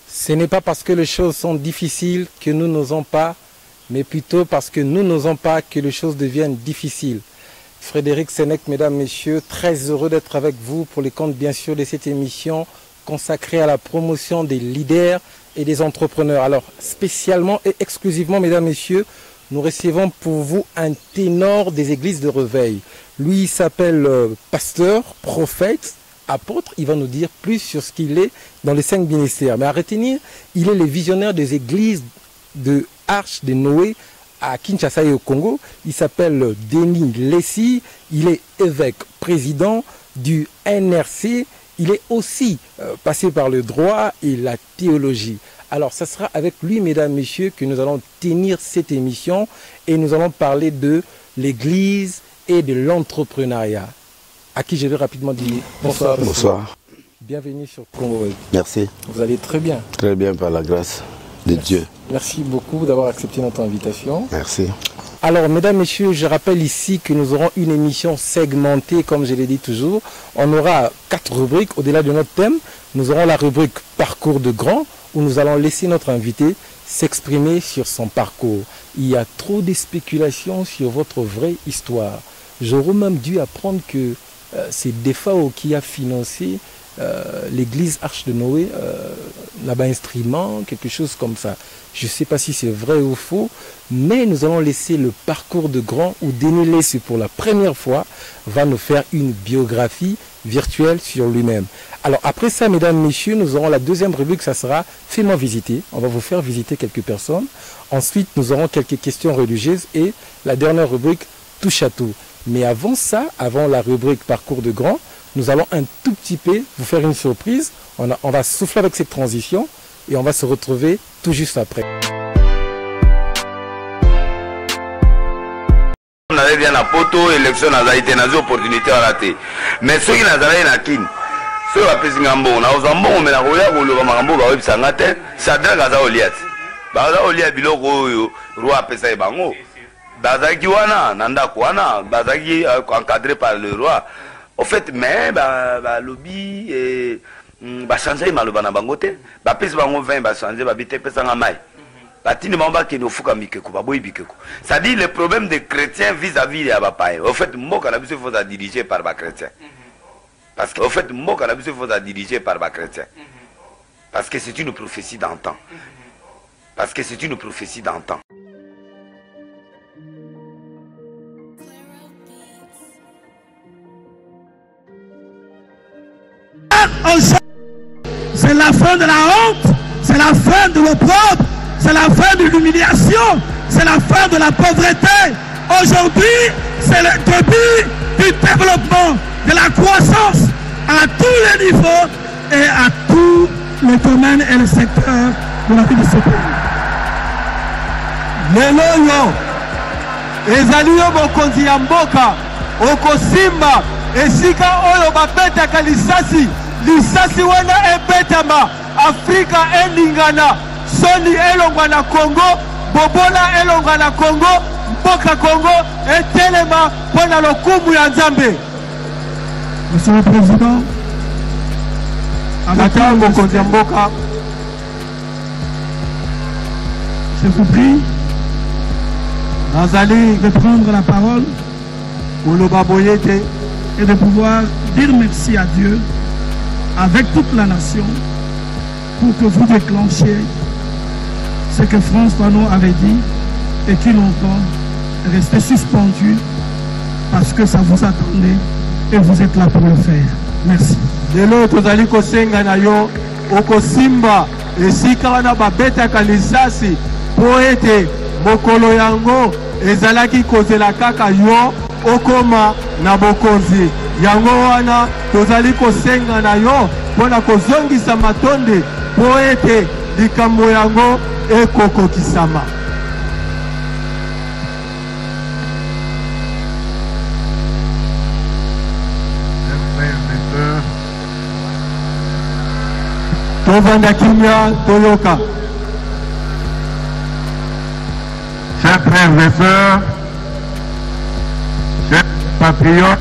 Ce n'est pas parce que les choses sont difficiles que nous n'osons pas, mais plutôt parce que nous n'osons pas que les choses deviennent difficiles. Frédéric Sénèque, mesdames, messieurs, très heureux d'être avec vous pour les comptes bien sûr de cette émission consacrée à la promotion des leaders et des entrepreneurs. Alors spécialement et exclusivement, mesdames, messieurs, nous recevons pour vous un ténor des églises de Reveil. Lui, il s'appelle pasteur, prophète, apôtre. Il va nous dire plus sur ce qu'il est dans les 5 ministères. Mais à retenir, il est le visionnaire des églises de Arche de Noé à Kinshasa et au Congo. Il s'appelle Denis Lessi. Il est évêque président du NRC. Il est aussi passé par le droit et la théologie. Alors, ça sera avec lui, mesdames, messieurs, que nous allons tenir cette émission et nous allons parler de l'église et de l'entrepreneuriat. À qui je vais rapidement dire bonsoir. Bonsoir. Bienvenue sur Congo. Merci. Vous allez très bien. Très bien par la grâce de Dieu. Merci beaucoup d'avoir accepté notre invitation. Merci. Alors, mesdames, messieurs, je rappelle ici que nous aurons une émission segmentée, comme je l'ai dit toujours. On aura 4 rubriques au-delà de notre thème. Nous aurons la rubrique Parcours de grand, où nous allons laisser notre invité s'exprimer sur son parcours. Il y a trop de spéculations sur votre vraie histoire. J'aurais même dû apprendre que c'est DFAO qui a financé l'église Arche de Noé, là-bas instrument, quelque chose comme ça. Je ne sais pas si c'est vrai ou faux, mais nous allons laisser le parcours de grand où Denis Lessi, pour la première fois, va nous faire une biographie virtuelle sur lui-même. Alors après ça, mesdames, messieurs, nous aurons la deuxième rubrique, ça sera « Fais-moi visiter ». On va vous faire visiter quelques personnes. Ensuite, nous aurons quelques questions religieuses et la dernière rubrique « Touche à tout ». Mais avant ça, avant la rubrique Parcours de grand, nous allons un tout petit peu vous faire une surprise. On va souffler avec cette transition et on va se retrouver tout juste après. On avait bien la poto, élection, on a été dans opportunité à rater. Mais ceux qui n'ont pas été ceux qui ont fait Ngambo, on a osé Ngambo, mais on a osé Ngambo, on a osé Ngambo, ça donne à Oliat. Oliat, Biloko, roi Pesa et Bango. Bazaki wana, Nanda Kwana, Bazaki encadré par le roi. Au fait, mais lobby et changer malobana bangote, pèse bango 20 changer bité pèse en maille. Batini mamba qui nous fouka mikeko, baboy bikeko. Ça dit le problème des chrétiens vis-à-vis des abapaïens. Au fait, mon cannabis faut être dirigé par les chrétiens. Parce que au fait, mon cannabis faut être dirigé par les chrétiens. Parce que c'est une prophétie d'antan. Parce que c'est une prophétie d'antan. C'est la fin de la honte, c'est la fin de l'opprobre, c'est la fin de l'humiliation, c'est la fin de la pauvreté. Aujourd'hui, c'est le début du développement, de la croissance à tous les niveaux et à tous les domaines et les secteurs de la vie de ce pays. Leloyo, ezaliyo bokonzi ya mboka, okosimba, esika oyo babetaka lisasi. Lisasi wana ebetama, Afrika elingana, soni elongwa na Congo, bobola elongwa na Congo, mboka Congo etelema pona lokumu ya Nzambe. Monsieur le Président, je vous prie de prendre la parole et de pouvoir dire merci à Dieu avec toute la nation pour que vous déclenchiez ce que François Fanon avait dit et qui longtemps est resté suspendu parce que ça vous attendait et vous êtes là pour le faire. Merci. Lelo tozali kosenga na yo okosimba esika wana babetaka lisasi po ete mokolo yango ezalaki kozela kaka yo okoma na bokonzi. Yango wana tozali kosenga na yo pona kozongisa matonde po ete likambo yango ekokokisama. Tovanda kimya toyoka. Chers frères et sœurs, chers patriotes,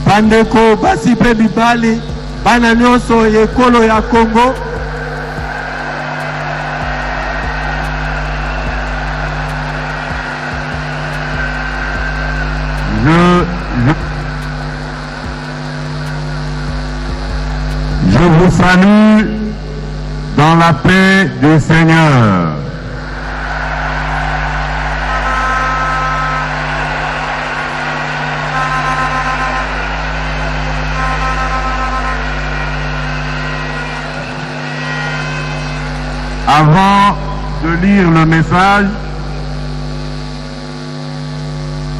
bandeko basi pe bibali bana nyonso ekolo ya Congo, salue dans la paix du Seigneur. Avant de lire le message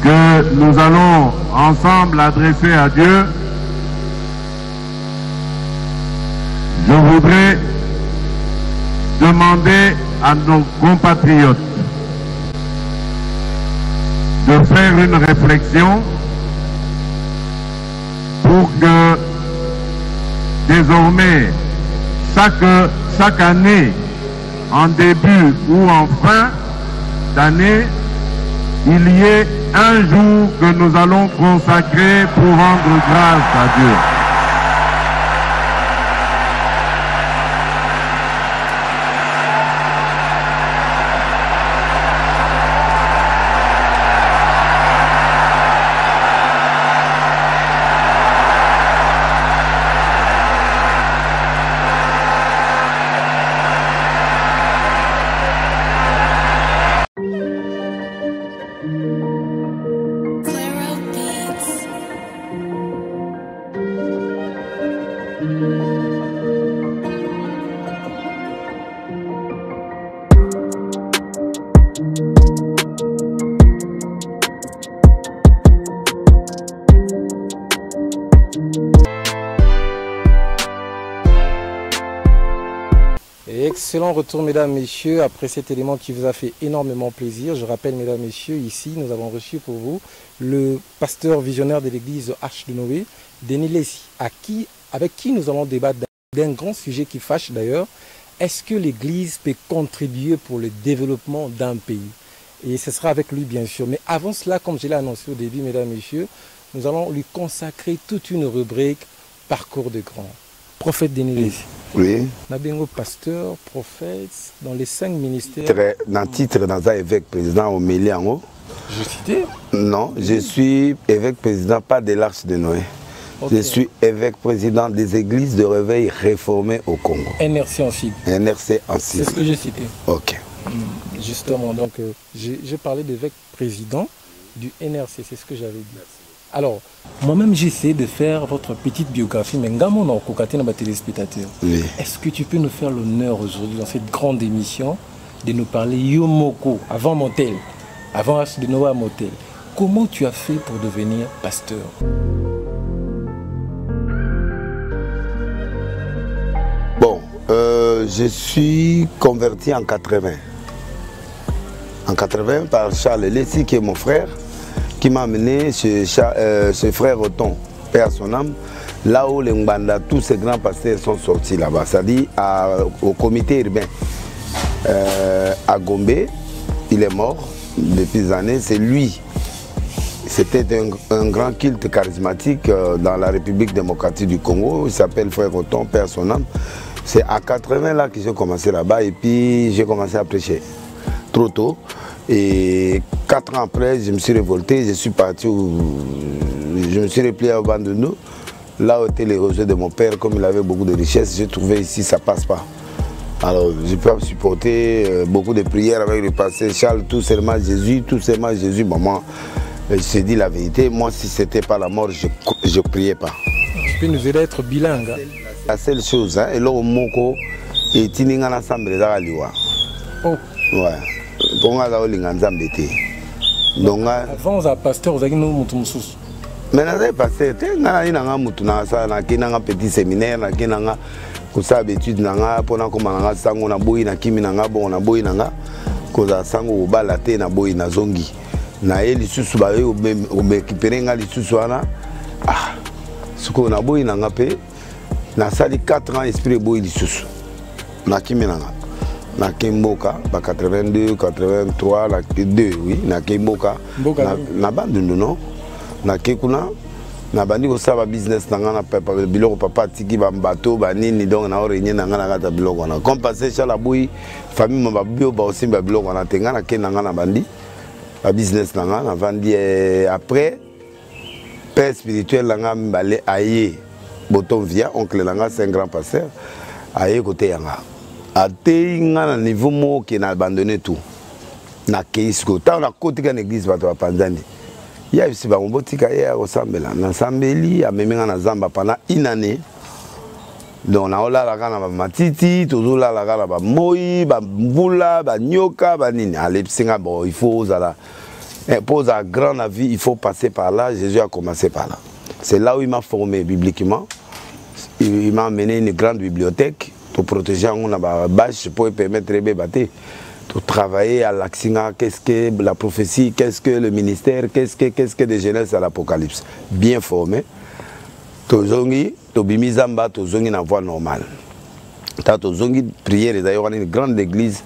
que nous allons ensemble adresser à Dieu, je voudrais demander à nos compatriotes de faire une réflexion pour que désormais chaque année, en début ou en fin d'année, il y ait un jour que nous allons consacrer pour rendre grâce à Dieu. Excellent retour, mesdames, messieurs, après cet élément qui vous a fait énormément plaisir. Je rappelle, mesdames, messieurs, ici, nous avons reçu pour vous le pasteur visionnaire de l'église Arche de Noé, Denis Lessi, avec qui nous allons débattre d'un grand sujet qui fâche d'ailleurs. Est-ce que l'église peut contribuer pour le développement d'un pays? Et ce sera avec lui, bien sûr. Mais avant cela, comme je l'ai annoncé au début, mesdames, messieurs, nous allons lui consacrer toute une rubrique Parcours de grand. Prophète Denis Lessi. Oui. Nabengo pasteur, prophète, dans les 5 ministères. Dans le titre, dans un évêque président au Méliango. Je citais? Non, je suis évêque président, pas de l'Arche de Noé. Okay. Je suis évêque président des églises de réveil réformées au Congo. NRC en cible. NRC en cible. C'est ce que j'ai cité. Ok. Justement, donc j'ai parlé d'évêque président du NRC, c'est ce que j'avais dit. Alors, moi-même, j'essaie de faire votre petite biographie, mais on a cocaté dans les téléspectateurs. Oui. Est-ce que tu peux nous faire l'honneur aujourd'hui, dans cette grande émission, de nous parler Yomoko, avant Motel, avant Arche de Noé à Motel? Comment tu as fait pour devenir pasteur? Bon, je suis converti en 80. En 80 par Charles Lessi, qui est mon frère, qui m'a amené chez frère Othon, Père son âme, là où les Mbanda, tous ces grands pasteurs sont sortis là-bas, c'est-à-dire au comité urbain à Gombe. Il est mort depuis des années, c'est lui. C'était un grand culte charismatique dans la République démocratique du Congo, il s'appelle frère Othon, Père son âme. C'est à 80 là que j'ai commencé là-bas et puis j'ai commencé à prêcher trop tôt. Et 4 ans après, je me suis révolté, je suis parti, je me suis replié au Bandounou. Là où étaient les rejets de mon père, comme il avait beaucoup de richesses, j'ai trouvé ici, ça ne passe pas. Alors, je peux supporter beaucoup de prières avec le pasteur Charles, tout seulement Jésus, tout seulement Jésus. Maman, je t'ai dit la vérité, moi, si ce n'était pas la mort, je ne priais pas. Tu peux nous aider à être bilingue. Hein? La seule chose, hein, et là, au Moko, et Tininga l'ensemble des Araliwa. Oh. Ouais. Donc, avant, vous avez pasteur, vous avez nous mais vous pasteur, vous avez un petit séminaire, vous avez études, vous avez sango na boyi na kimi na bon na boyi na koza sango bala te na boyi na zongi na eli susu ba yo récupérer nga li susu ana ah suko na boyi na pe na sali 4 ans esprit boyi li susu na kimi na na Kimboka, 82, 83, na 2, oui, na Kimboka, na Bandundu, non? Na Kekuna, na bandi ko saba business na ngana papa biloko papa tiki ba bateau ba nini donc na réunion na ngana kata biloko na comme passer chala boui famille ma bio ba aussi ba biloko na tenga na ke na ngana bandi ba business na ngana vandi après père spirituel na ngana balé aye Boton via oncle Langa, c'est un grand pasteur. Aïe côté Yanga. A Téinga, à niveau mot qui n'a abandonné tout. Na Keisko. Tant on a côté qu'une église va te Panzani. Il y a aussi un botika hier au Sambela. Dans Sambeli, à même dans Zamba pendant une année. Donc on a la gana ba matiti, toujours la gana ba moi, ba mbula, ba nyoka, ba nini. Allez, bon, il faut pour un grand avis, il faut passer par là. Jésus a commencé par là. C'est là où il m'a formé bibliquement. Il m'a amené une grande bibliothèque pour protéger la bâche, pour permettre de bébé de travailler à l'Axinga, qu'est-ce que la prophétie, qu'est-ce que le ministère, qu'est-ce que des jeunesses à l'Apocalypse. Bien formé. Tozongi, Tobimi Zamba, Tozongi na voie normale. Tozongi prière, il y a une grande église,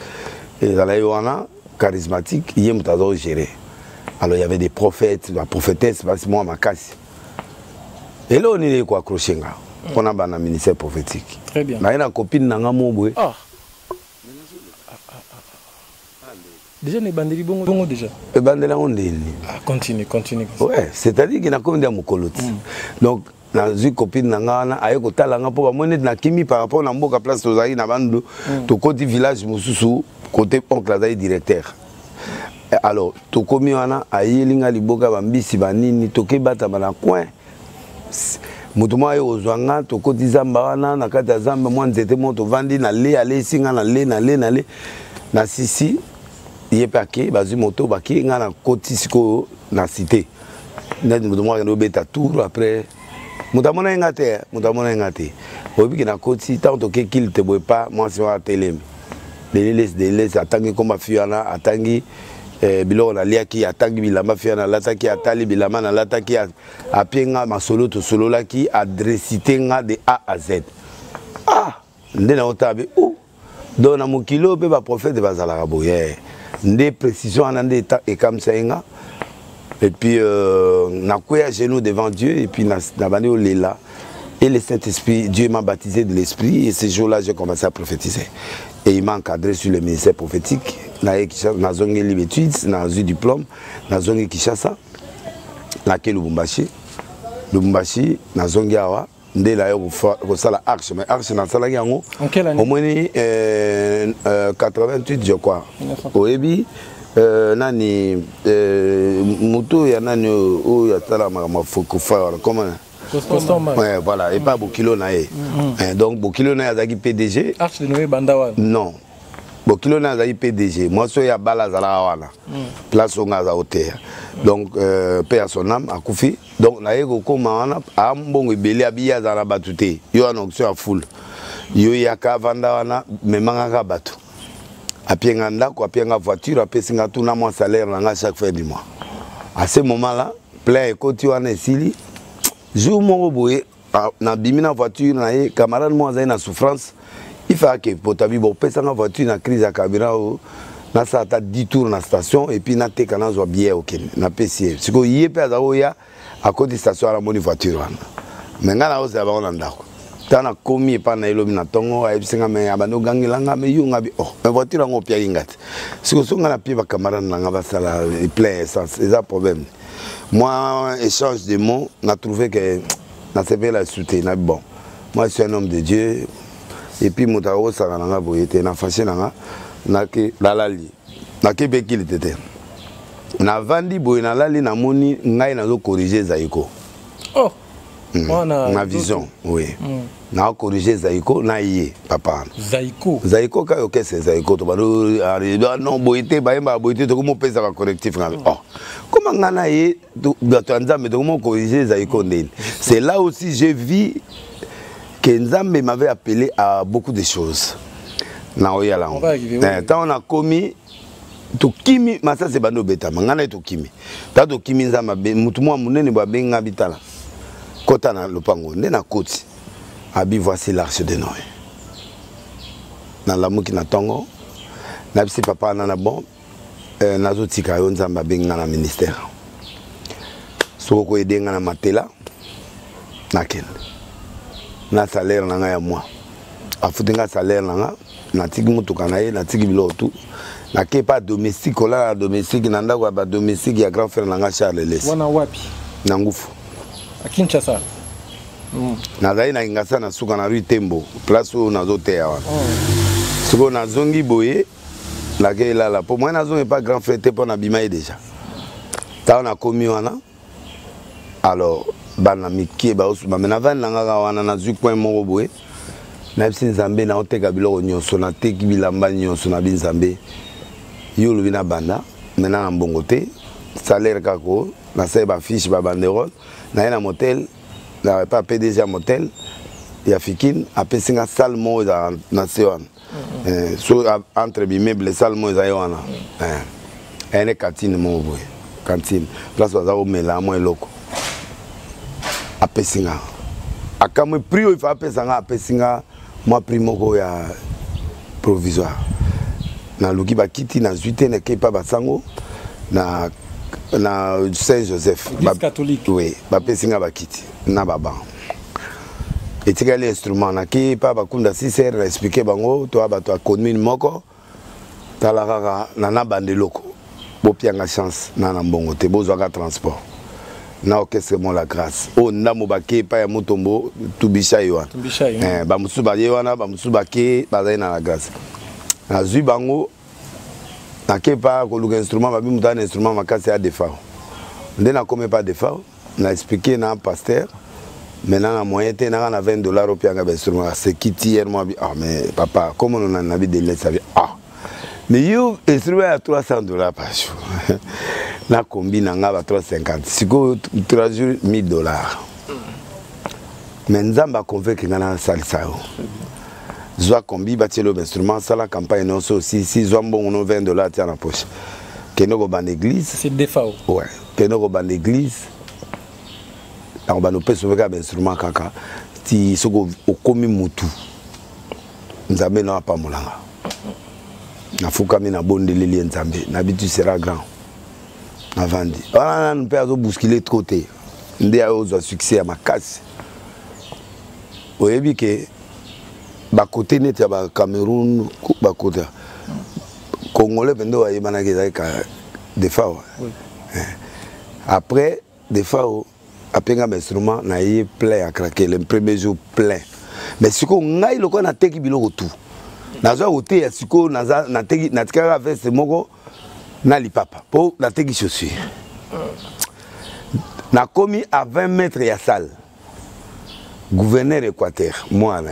il y a une charismatique, il y a une géré. Alors il y avait des prophètes, la prophétesse, c'est moi ma casse. Et là on est quoi accroché là. On a un ministère prophétique. Très bien. Il y a une copine Nanga Moboué. Ah. Déjà les bandeli bongo déjà. Les bandeli on est. Ah continue. Ouais, c'est-à-dire qu'il y a comme des mokoloti. Donc dans une copine Nanga ayo ko talanga pour moi na kimi par rapport na mboka place tozali na bandu to côté village mususu côté oncle azali directeur. Alors to komi wana ayelinga liboka bambisi banini to kebata bana coin. Mutuma yo ozwanga to koti zamba wana na kata zamba mwa nzete moto vandi na le ale singa na le na sisi yepake bazu moto baki nga na koti siko na cité. Net mutuma no beta tour après mutamona ngate obi na koti tant to ke kil te boy pas moi c'est wa télé les atangi comme fiana atangi biloko na liaki atangi bilamba fiana lataki atali bilama na lataki apienga masolo to solo laki adressité nga de A à Z. Ah ndena otabe ou donc na mokilo pe ba prophète bazala boye ndé précision anande et comme ça nga. Et puis, on a coué à genoux devant Dieu, et puis on a banni au Léla. Et le Saint-Esprit, Dieu m'a baptisé de l'Esprit, et ce jour-là, j'ai commencé à prophétiser. Et il m'a encadré sur le ministère prophétique. Dans Zongi Libétude, dans un diplôme, dans Zongi Kishasa, dans Lubumbashi. Lubumbashi, dans Zongi Awa, dès là, on a la Arche. Mais Arche, dans la Yango, en quelle année? Au moins 88, je crois. Au Ebi. Nani moto ya nani o ya tala mafoko fa comment ouais voilà et pas Bokilo na donc Bokilo na azaki PDG Arche de Noé Bandawan non Bokilo na azaki PDG moi so ya bala zala wana place on za hôtel donc paix à son âme akufi donc na yego koma wana ambongo ibeli abiya za na batute yo anonction a full yo ya ka vanda wana memanga ka batu. Apienga ndako, apienga voiture, apienga tout na mon salaire chaque fin du mois. À ce moment-là, plein écoute wana esili. Jour mon boye na bimina voiture na ye camarade moi za na souffrance. Il faut que potabi bo pesa na voiture na crise à caméra na sa ta 10 tours na station et puis na te kana zo bien OK na PC. Siko yé pe za oya à côté station la moni voiture wana. Menga na oza ba ona ndako. Tana komi pa na elobi na tongo ayebisenga me abano gangilanga me yunga bi oh me voiture ngo pia ingati siko songa na pia ba camarade nga basala plein essence c'est un problème. Moi échange de mots n'a trouvé que na CV la soutien na bon moi je suis un homme de Dieu et puis motaro sanga nga boyete na fâché nga na ke lalali na ke bekili tete na vandi boy na lali na moni ngai na zo corriger zaiko oh ma vision oui na corriger Zaiko na yé papa Zaiko ka yo kese Zaiko to bano non boité ba yemba boité to ko pesa ba correctif nga oh comment ngana yé to nzambe to ko corriger Zaiko ndeni. C'est là aussi j'ai vu que Nzambe m'avait appelé à beaucoup de choses na oyala tant on a commis to kimi masa se bano beta ngana to kimi ta to kimi Nzambe mutu mwa munene ba benga bitala kota na lopango ndena koti. Abi voici l'arche de Noé. Dans la mouki na tongo, na bisi papa nana bon, nazo tika yo nzamba benga na ministère. Soko edenga na matela, na ken. Na salaire na nga ya moi. Afutenga salaire na nga, na tiki mutuka na ye, na tiki bilotu. Na ke pas domestique la domestique na ndako ba domestique ya grand frère na nga Charles Les. Wana wapi? Na ngufu. A Kinshasa. nazali na ingasa na suka na rue Tembo place où nazoteya wana siko nazongi boye nake elala po moi nazongi pas grand frère te mpo na bima ye déjà ntango nakomi wana alors bana mike baosuma me navandi na ngaka wana nazwi coin moko boye nayebisi nzambe naoteka biloko nyonso nateki bilamba nyonso na binzambe yo olobi na banda maintenant na mbongo te salaire kako nasali bafiche babanderole naye na motel na pa PDG ya motel ya Fikine apesi nga salle moko eza na se wana so entre bimeuble salle moko eza ye wana ene cantine moko boye cantine place baza komela mwa eloko apesi nga akamwe prix oyo ifa apesa nga apesi nga mwa prix moko ya provisoire naluki bakiti nazwi te nakei pa basango na Saint-Joseph catholique oui bapesi nga bakiti na baba etikali instrument nakei pa bakunda 6h na expliquer bango to bato ya commune moko tala kaka na bandeloko bopianga chance na mbongo te bozwaka transport na orchestre mon la grâce o ndamo bakei pa ya Mutombo tubisha yo bamusu baye wana bamusu bakei bazali na la grâce nazwi bango nakei pa koluka instrument babi mutu ana instrument makasi ya defao nde nakomi pa defao na expliqué na pasteur maintenant na moyen te naka na $20 opianga bainstrument sekiti hier moi ah mais papa comme on a nabi de laisser ah mais yo instrument ya $300 par jour na kombi na nga ba 350 siko 3 jours $1000 mais nzamba convaincre nga na salisa yo zwa kombi batielo instrument sala campagne non so aussi si zwa mbongo no $20 tia na poche kenoko ban église c'est des fois ouais kenoko ban église na ba no peso beka instrument kaka ti soko okomi mutu nzambe na pa mulanga na fukami na bondeleli nzambe na bitu sera grand na vandi wana na mpe azo bousculer trop te nde azo succès ya makasi oyebi ke ba côté net ya ba Cameroun ba côté congolais pendo ayebana ke ka des fois après des fois apenga instrument na ye plein à craquer le premier jour plein mais siko ngai loko na teki biloko tout nazo ote ya siko naza na teki na tika veste moko na lipapa po na teki chaussure na komi à 20 mètres ya salle gouverneur Équateur moi na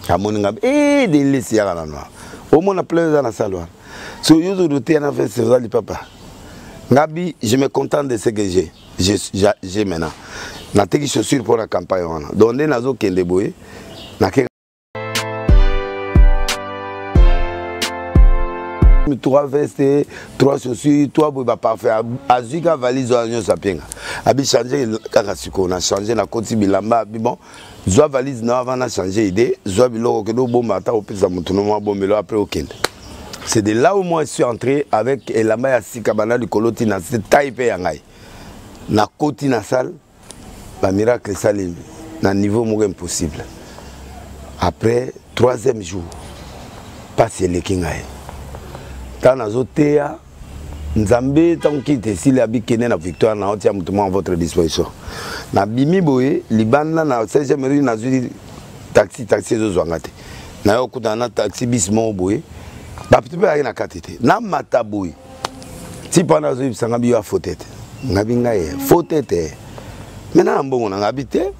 amoninga de laisser ya na noir au moins na plein dans la salle so yo zo doté na veste za lipapa ngabi je me contente de ce que j'ai maintenant na teki chaussure pour la campagne wana donc nazo kende boye na ke 3 vestes, 3 chaussures, 3 boubas parfait. Azika valise oignon sapienga. Abi changer kaka siko na changer na koti bilamba bon. Zwa valise na avant na changer idée, zwa biloko que do bomba ta opisa mutuno mwa bombelo après okende. C'est de là où moi je suis entré avec elamba ya sikabana du koloti na cette taille ya ngai. Na koti na salle ba miracle salim na niveau moko impossible. Après 3e jour passe le kingai. Tana zotea nzambe tankite sili abikene na victoire na otia mutumo à votre disposition. Na bimi boye libanda na 16e rue na zui taxi zo zwangate. Na yo kuta na taxi bis mo boye. Ba pitipe na katete. Na mata boye. Ti pana zo bisanga biyo fotete. Ngabi ngaye fotete. Maintenant mbongo na ngabite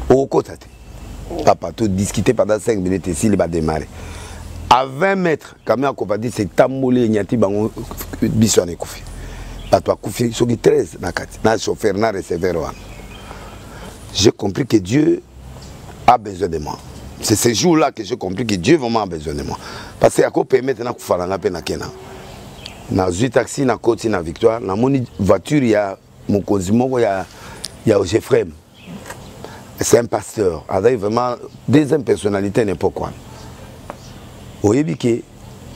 okota te. Papa tout discuter pendant 5 minutes sili ba démarrer. À 20 mètres, quand même, c'est tambolé, nyati bango biswane koufi. Patwa koufi, soki 13 nakati, na chauffeur, na receveur. J'ai compris que Dieu a besoin de moi. C'est ce jour-là que j'ai compris que Dieu vraiment a besoin de moi. Parce que ako permettre na kufala na pe na kena. Na zui taxi na koti na victoire, na moni voiture ya mokonzi moko ya Jeffrem. C'est un pasteur, avec vraiment deuxième personnalité n'importe quoi. Oyebi ke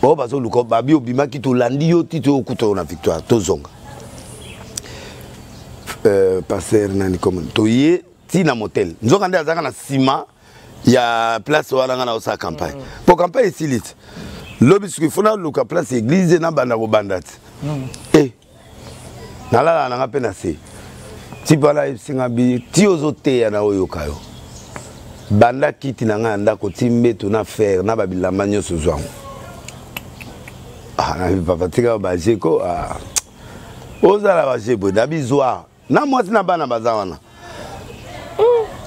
o bazo luko babi obima ki to landi yo tito okuto na victoire to zonga passer nani comme to ye ti na motel nzoka nde azaka na sima ya place wana na osa campagne pour campagne silite lobi ce qu'il faut na luka place église na banda ko bandati nalala na ngapena se ti bala singa bi ti ozote ya na oyoka yo banda kiti na nga ndako ti mbeto na fer na babilamba nyonso zwango na papa tika bajeko ozala bajebo na bizwa na mwasi na bana baza wana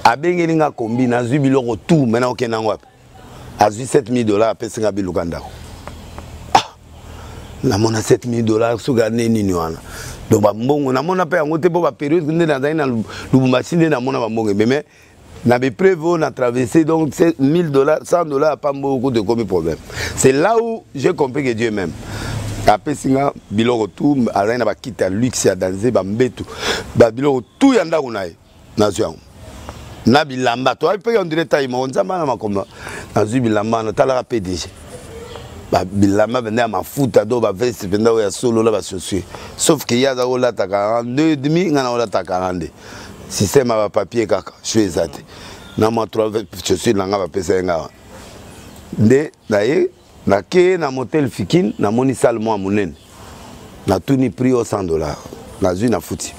abengeli nga kombi nazwi biloko tout maintenant okenda ngo wapi azwi $7000 apesi nga biluka ndako namona $7000 soki nini wana donc bambongo namona mpe yango te mpo bapériode nde nazali na Lubumbashi nde namona bambongo mais na bepreuve na traversé donc $1000 $100 apa mboko de comme problème. C'est là où j'ai compris que Dieu m'aime. Apesi nga biloko tout azali na bakiti ya luxe ya danse bambetu babiloko tout ya ndako na ye nazwi yango na bilamba to ape on dirait taille mo nzamba na makomba nazwi bilamba na talaka PDG bilamba bende ya mafuta do ba veste bende ya solo la ba chaussures sauf que ya za ola ta 42,5 ngana ola ta 42 système ba papier kaka choisate na ma 3 chaussures langa ba pesa nga nde daye na ke na motel Fikine na moni salle mo monene na tuni prix au $100 nazwi na futi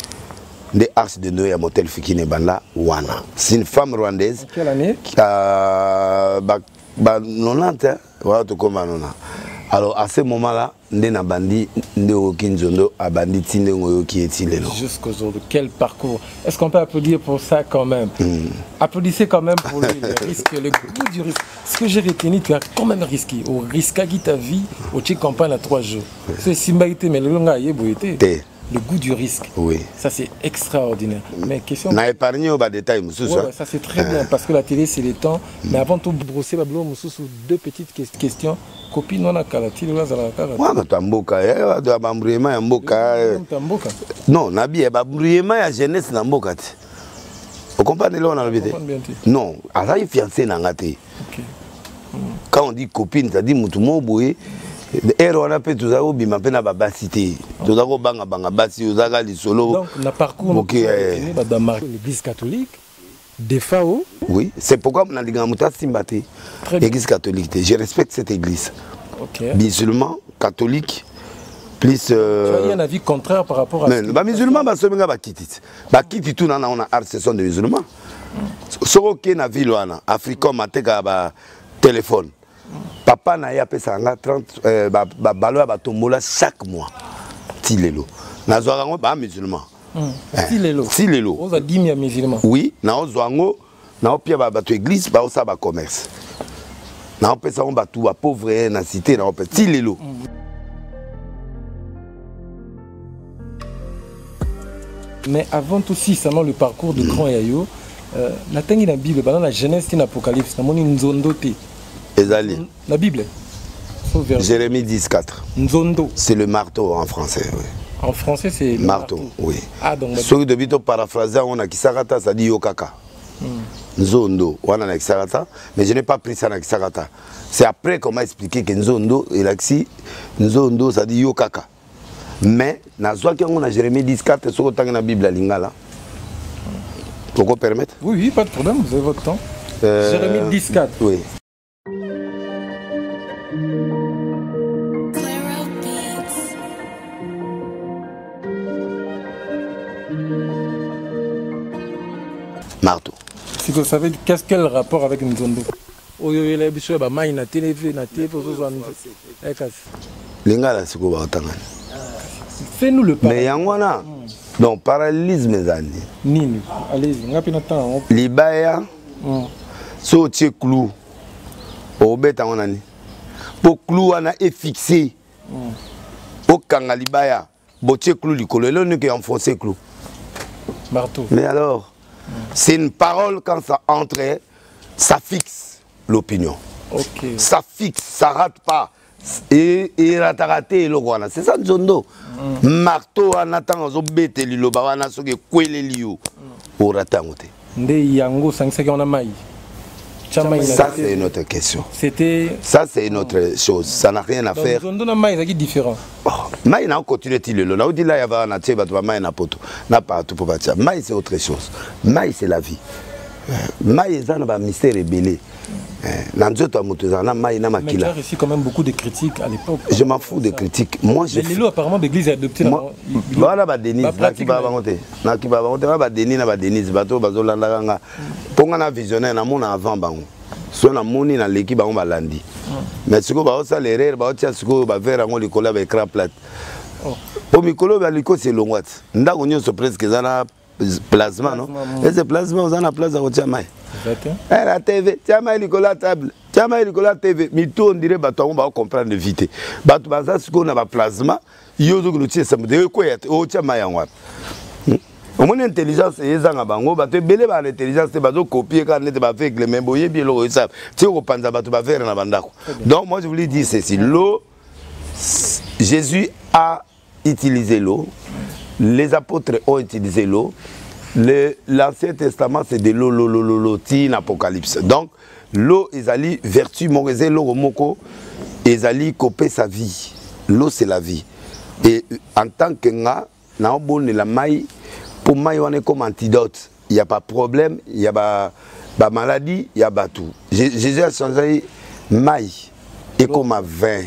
des arches de Noé à motel Fikine Banda Wana. C'est une femme rwandaise. Quelle année? 90, voilà tout comme ça. Alors à ce moment-là, ndé na bandi ndé okinzondo a bandi tinde ngoyo qui est lelo. Jusqu'aujourd'hui, quel parcours. Est-ce qu'on peut applaudir pour ça quand même? Applaudissez quand même pour lui, le risque, le goût du risque. Ce que j'ai retenu, tu as quand même risqué. Au risque à ta vie, au Tchèque campagne à 3 jours. C'est simbaïté, mais le long à yéboïté. Le goût du risque. Oui. Ça c'est extraordinaire. Mais question. Na épargné au bas détail, monsieur. Ouais, ça c'est très bien parce que la télé c'est le temps. Mais avant tout brosser bablo monsieur sous 2 petites questions. Copine non a kalati là za la kala. Ouais, mais tamboka, de bambriema ya mboka. Tamboka. Non, nabi e bambriema ya jeunesse na mboka ti. Vous comprenez là on a le vite. Non, ala y fiancé na ngate. OK. Quand on dit copine, ça dit mutu mo boye. On a fait tout ça au bima pe na babasité tout ça ko banga basi uzaka lisolo donc na parcours dans l'église catholique des FAO. Oui, c'est pourquoi on a dit que Simbate l'église catholique. Je respecte cette église. OK. Musulman, catholique, plus. Tu as un avis contraire par rapport à. Mais les musulmans, bah c'est bien bah quitte tout on a art ce sont des musulmans. Soko ke na ville wana Africa mateka ba téléphone. Papa na ya pesa nga 30 balo ba tombola chaque mois. Tilelo. Na zoango ba musulman. Tilelo. Tilelo. On a 10 000 musulmans. Oui, na zoango na opia ba to église ba osa ba commerce. Na pesa on ba tout ba pauvre na cité na opia Tilelo. Mais avant tout si seulement le parcours de Grand Yayo, la tangi na Bible, dans la Genèse et l'Apocalypse, na moni nzondo te. La Bible. Jérémie 10,4. Nzondo. C'est le marteau en français. Oui. En français, c'est le marteau. Oui. Ah, donc. Celui de Bito paraphraser, on a Kisarata, ça dit Yokaka. Nzondo, on a Kisarata, mais je n'ai pas pris ça dans Kisarata. C'est après qu'on m'a expliqué que Nzondo, et l'axi, Nzondo, ça dit Yokaka. Mais, on a Jérémie 10,4, c'est ce qu'on a dans la Bible à Lingala. Pourquoi permettre? Oui, pas de problème, vous avez votre temps. Jérémie 10,4. Oui. Marteau. Si vous savez, qu'est-ce quel rapport avec Nzondo? Lingala, c'est quoi? Fais-nous le parallèle. Mais yangwana, donc parallélisme mes amis. Nini, allez-y, on Libaya, so tche clou, au bête en année. Pour clou, on a fixé. Au kanga libaya, botier clou, l'icolo, nous qui enfoncé clou. Marteau. Mais alors, c'est une parole quand ça entre, ça fixe l'opinion. Ok. Ça fixe, ça rate pas. Et raté le roi. C'est ça Nzondo. Marteau en attendant au bête liloba wana soke kwele liyo. Au ratangote. Nde yango 5 secondes maï. Ça c'est une autre question. C'était. Ça c'est une autre chose. Ça n'a rien à faire. Nzondo na maï c'est différent. Maï n'a continué til le. Là où dit là il y avait un atelier batwa maï na poto. N'a pas tout pour bâtir. Maï c'est autre chose. Maï c'est la vie. mai eza na ba mystère ébélé. Na nzoto moto za na mai na makila. Mais tu as reçu quand même beaucoup de critiques à l'époque. Je m'en fous des critiques. Moi je mais apparemment l'église a adopté voilà ba Denise na ki ba bangote. Na ki ba bangote ba Denise na ba Denise bato bazolanda kanga. Ponga na visionnaire na mona avant bango. So na moni na leki bango balandi. Mais siko ba osa l'erreur ba otia siko ba vers ngo likola ba écran plate. Pour mikolo ba liko c'est longwat. Ndako nyonso presque zana plasma non. Et ce plasma on a place à otia mai. La TV, tiens ma Nicolas table, tiens ma Nicolas TV, mito on dirait bato on va comprendre vite. Bato baza ce qu'on a plasma, yozo que l'outil ça me dit quoi oh tiens ma yangwa. Au moins intelligence et ezanga bango bato belé ba intelligence te bato copier quand net ba avec les mêmes boyer bien lo ça. Tu sais panza bato ba faire na bandako. Donc moi je voulais dire ceci, l'eau Jésus a utilisé l'eau, les apôtres ont utilisé l'eau. L'Ancien Testament, c'est de l'eau, Apocalypse. Donc, l'eau, ils vertu, morézé, l'eau, moko, ils couper sa vie. L'eau, c'est la vie. Et en tant que nga, na bon la maille, pour maille, on est comme antidote. Il n'y a pas de problème, il n'y a pas de maladie, il n'y a pas tout. Jésus a changé maille et comme à vin.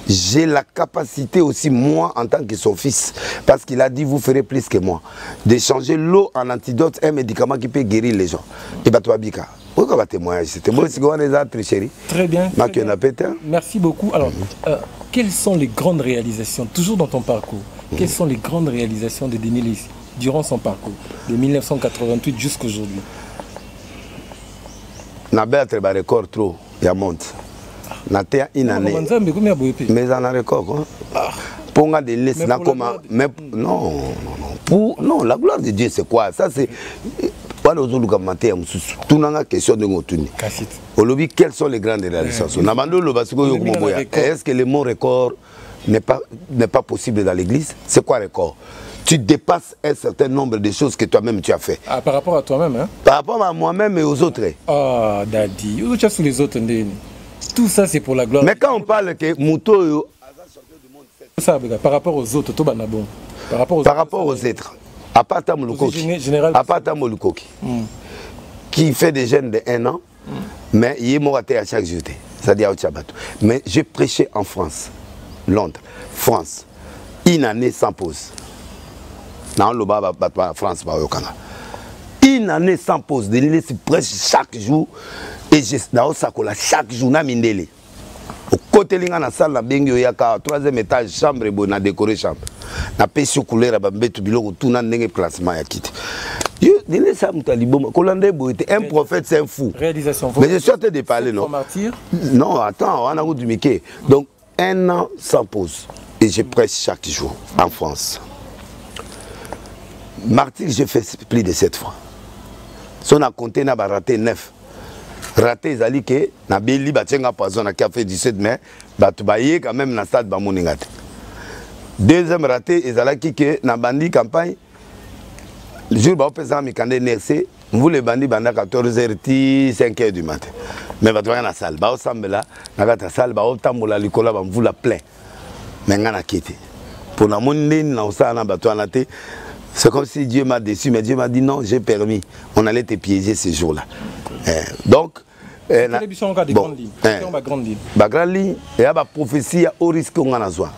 J'ai la capacité aussi, moi, en tant que son fils, parce qu'il a dit, vous ferez plus que moi, de changer l'eau en antidote, un médicament qui peut guérir les gens. Et bah, toi, Bika, pourquoi va témoigner? C'était moi, c'est quoi les autres, chérie? Très bien. Très bien. Péter. Merci beaucoup. Alors, quelles sont les grandes réalisations, toujours dans ton parcours, quelles sont les grandes réalisations de Denis Lissi durant son parcours, de 1988 jusqu'à aujourd'hui? Na battre un record trop, il y a monte. Natea une année. Mais en a record quoi. Pour nga de laisse na comment mais non non la gloire de Dieu c'est quoi ça c'est voilà aux autres matin tout n'a question de ngotuni. Olobi quelles sont les grandes réalisations na bando lo basiko yo ko boya. Est-ce que le mot record n'est pas possible dans l'église? C'est quoi record? Tu dépasses un certain nombre de choses que toi-même tu as fait. Ah, par rapport à toi-même hein? Par rapport à moi-même et aux autres. Ah, Daddy, où tu as sur les autres tout ça c'est pour la gloire. Mais quand on parle que Mouto par rapport aux autres, par rapport aux êtres, à part Tamolukoki, qui fait des jeunes de 1 an, mais il est mort à chaque jour. C'est-à-dire au Tchabatou. Mais j'ai prêché en France, Londres, France, une année sans pause. Non, le bas France, une année sans pause, de laisser presque chaque jour. Et je chaque jour, na mindele. Au côté de la salle, na bengi oyaka 3e étage, chambre et na décoré chambre. Na pesio couleur à bambetu biloko tout na ndenge classement ya kit. Yo, dile ça mutaliboma. Kolande boité, un prophète c'est un fou. Réalisation. Mais je suis en train de parler non. Non, attends, on a route du Mickey. Donc 1 an sans pause et je prêche chaque jour en France. Martyr, j'ai fait plus de 7 fois. Si on a compté, on a raté 9. Raté, ils ont dit que na beli battenga poison na café 17 mai, batu baye quand même na stade bamoningate. Deuxième raté, ils ont dit que na bandi campagne, le jour où on a mikande NRC, vous les bandits banda 14h, 5h du matin. Mais batu baye na salle, ba ensemble là, na gata salle, ba otambola likola ba vous la plein. Mais ngana kité. Pour na monde na osa na batu na té. C'est comme si Dieu m'a déçu, mais Dieu m'a dit non, j'ai permis. On allait te piéger ce jour-là. Donc, grande ligne, il y a une prophétie au risque qu'on a besoin.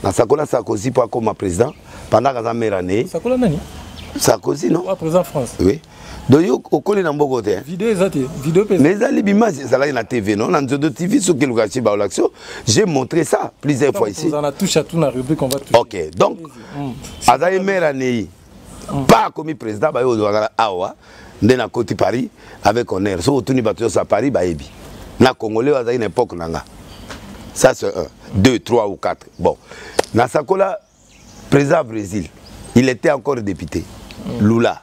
Dans Sakola Sarkozy pour comme président, pendant la première année. Sakola nani? Sarkozy, non? Président France. Oui. Donc, au collège dans Bogoté. Vidéo exacte. Vidéo pesée. Mais les images, ça là, il y a la TV, non? Dans le TV, sur quel cas l'action, j'ai montré ça plusieurs fois ici. On a touché à tout la rubrique, on va toucher. Ok, donc, à la première année, pas comme président, bah, il y a Awa, dans côté Paris, avec honneur. Si on tourne à Paris, bah, il y a Congolais, à une époque, ça c'est 1, 2, 3 ou 4. Bon, dans Sakola, président Brésil, il était encore député. Lula.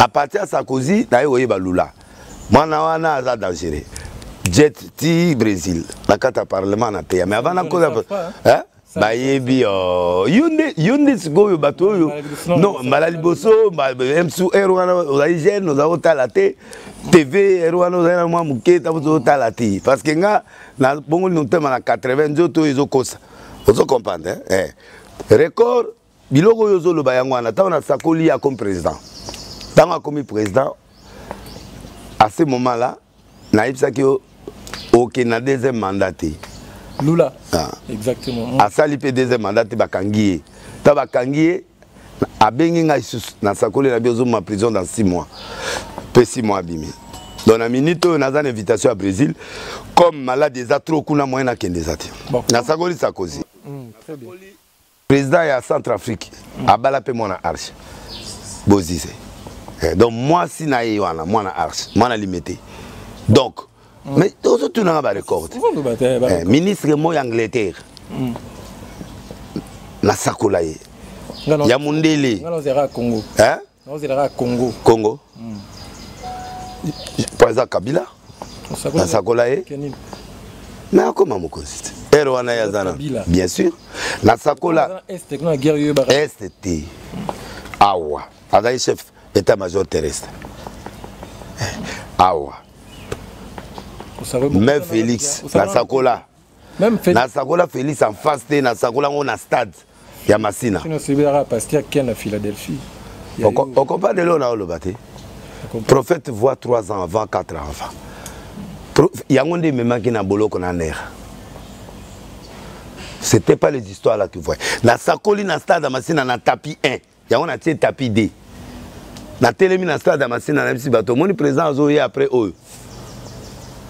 À partir de Sarkozy, il y a Lula. Moi, je suis dangereux. Jet ti Brésil. La carte parlement na pays. Mais avant la cause, hein? Bah yebi yonde siko bato yo. Non, malaliboso, MSU erwana ozaïgène, nous avons talaté. TV erwana ozaïna moi muke tabuzo talaté. Parce que nga na bongo nous sommes en 80 zoto izo kosa. Vous comprenez hein? Record biloko yozo lo bayango na ta on a Sakoli comme président. Tant comme président, À ce moment-là, naïbsaki ok na deuxième mandat. Lula. Ah. Exactement. À ça il peut deuxième mandat bakangié. Ta bakangié a bengi ngai na sakoli na biozo ma prison dans 6 mois. Peu 6 mois bimi. Dans la minute on a une invitation à Brésil comme malade des trop kuna moyen na kendezati. Na sakoli sakozi. Très bien. Président ya Centrafrique a balapé mon arche. Bozise. Donc moi si na ywana moi na arche, moi na limité. Donc mais tout tout n'a pas record. Ministre mo Angleterre. Na sakolaye. Ya mundele. Congo. Hein? Congo. Congo. Président Kabila. Na sakolaye. Mais comment mon consiste? Erwana yazana. Bien sûr. Na sakola. Est. Awa. Avec chef état-major terrestre. Awa. Même Félix, na sakola. Même Félix. Na sakola Félix en face de na sakola on a stade. Ya Massina. Tu ne sais pas pasteur qui est à Philadelphie. On comprend de l'eau là le bâti. Prophète voit 3 ans avant, 4 ans avant. Il y a un des mêmes qui n'a bolo qu'on a nerf. C'était pas les histoires là que vous voyez. La sakoli na stade à Massina na tapis 1. Il y a un tapis 2. Na télémi na stade à Massina na MC bateau. Mon président Zoé après eux.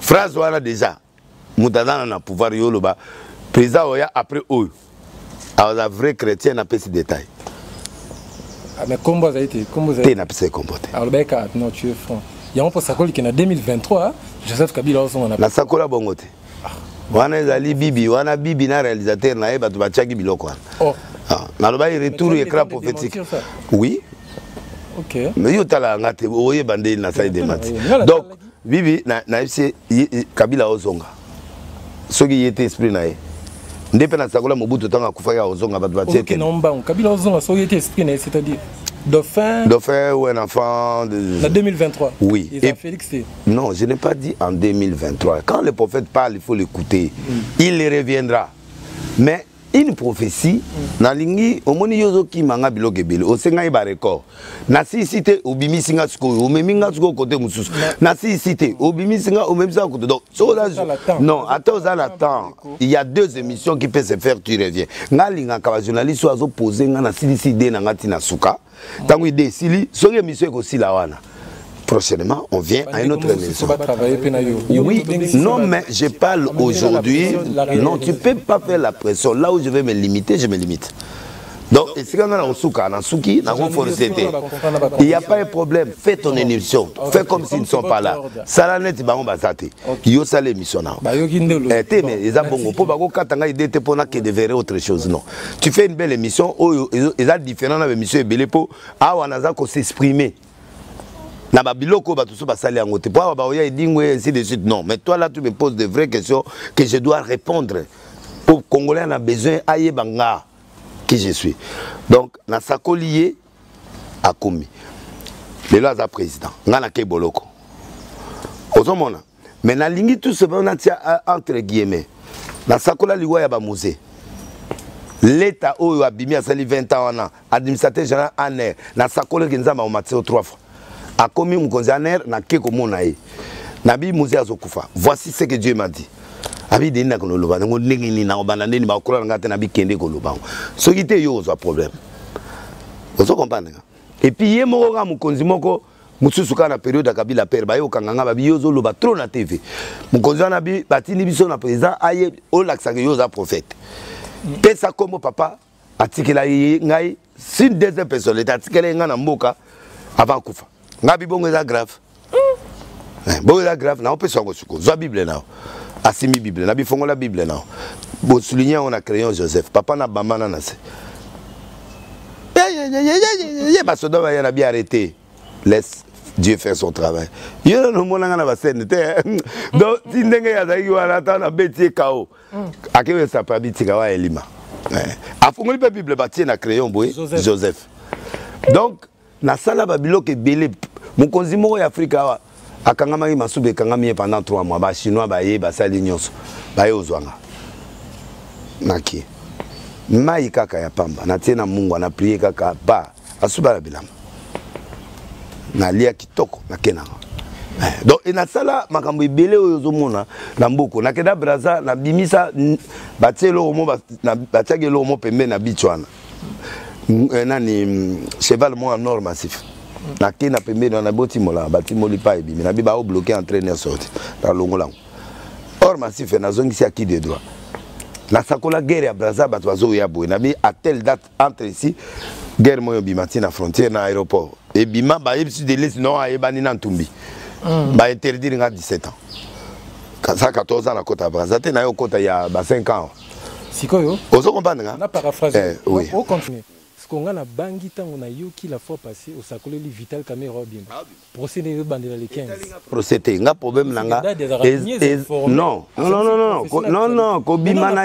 Phrase wana déjà. Moutadana na pouvoir yoloba. Président Oya après eux. Alors la vraie chrétienne n'a pas ces détails. Ah, mais comment ça a été? Comment ça a été? N'a pas se comporté. Alors ben non tu es franc. Il y a un peu sakoli qui est en 2023. Joseph Kabila aussi on a. La sakola bongote. Wana ezali bibi, wana bibi na réalisateur na eba to bachaki biloko. Oh. Ah, na loba retour écran prophétique. Oui. OK. Mais yo tala ngate oye bande na saïd de mat. Donc bibi na FC Kabila ozonga. Soki yete esprit na ye. Ndepe na sakola Mobutu tanga kufaya ozonga batu batie. OK non ba Kabila ozonga soki yete esprit na ye, c'est-à-dire Dauphin ou un enfant de... En 2023. Oui. Et Félix. Non, je n'ai pas dit en 2023. Quand le prophète parle, il faut l'écouter. Il reviendra. Mais une prophétie, na lingi omoni yozo ki manga biloke bele o senga iba record. Na si cité obimi singa suko o meminga suko côté mususu. Na si cité obimi singa o même ça côté. Donc non, attends ça l'attend. Il y a 2 émissions qui peuvent se faire, tu reviens. Nga linga ka journaliste ozo poser nga na CDCD na ngati na suka. Tango ide sili so émission ko sila wana. Prochainement, on vient à une autre émission. Oui, non, mais je parle aujourd'hui. Non, tu ne peux pas faire la pression. Là où je vais me limiter, je me limite. Donc, si on a un souka, un souki, il n'y a pas de problème. Fais ton émission. Fais comme s'ils ne sont pas là. Ça la net, on va s'attendre. Il y a ça l'émission. Mais ils ont bon pour bago katanga idée pour na que de verrer autre chose. Non. Tu fais une belle émission. Ils ont différent avec émission et belé pour avoir s'exprimer. Na babiloko batuso basali angote pour ba oya edingwe ainsi de suite. Non, mais toi là tu me poses de vraies questions que je dois répondre. Pour Congolais on a besoin aye banga qui je suis. Donc na sakolié a commis. Le là za président, ngana ke boloko. Ozomona. Mais na lingi tout ce on a entre guillemets. Na sakola liwa ya ba musée. L'état oyo abimi asali 20 ans na administrateur général Aner na sakola kinzama o matio 3 fois. A commis un concerner na keko monae. Nabi musée azokufa. Voici ce que Dieu m'a dit. Abi dina kono loba ngo ndengini na obana ndeni ba kola ngate nabi kende ko loba. So kite yo zo problème. Ozo comprendre. Et puis ye moko ga mukonzi moko mususu kana période Kabila père ba yo kanganga ba yo zo loba trop na TV. Mukonzi na bi batini biso na président aye o laksa que yo za prophète. Pesa comme papa atikela ngai si deuxième personne atikela ngana mboka avant kufa. Ngabi bongo eza grave. Bongo eza grave na opesa ngo suko. Zo Bible na. Asimi Bible na bi fongo la Bible na. Bo souligner on a crayon Joseph. Papa na bamana na se. Basoda va yana bien arrêté. Laisse Dieu faire son travail. Yo no mona na ba scène te. Donc si ndenge ya zaiki wana ta na beti kao. Akewe sa pa bitika wa elima. Afongo li Bible batie na crayon boy Joseph. Donc na sala babilo ke belé mukonzi moko ya Afrika akangama masube kangami pendant 3 mois ba chinois ba ye ba sali nyonso ba ye ozwanga naki mai kaka ya pamba na tena Mungu na prier kaka ba asuba la bilamba na lia kitoko na kenanga Donc et na sala makambo ebele oyo zomona na mboko na keda braza na bimisa batielo mo na batiagelo mo pembe na bichwana nani cheval mo en or massif na kena pembe na boti mola batimoli pa ebimi na biba o bloquer entraîneur sorti dans longolango or massif na zongisi aki de droit la sakola guerre ya braza batwazo ya boy na bi à telle date entre ici guerre moyo bimati na frontière na aéroport et bima ba yebisi de l'est non ayebani na ntumbi ba interdire nga 17 ans. Ça 14 ans la côte à Brazzaville, na yo côte il y a 5 ans. Sikoyo. Ozo comprendre nga? Na paraphrase. Oui. On continue. Ce qu'on a na bangi tango na yo qui la fois passée au sakoleli Vital Caméra bien. Procédé de bandela les 15. Procédé nga problème nanga. Non, ko bimana.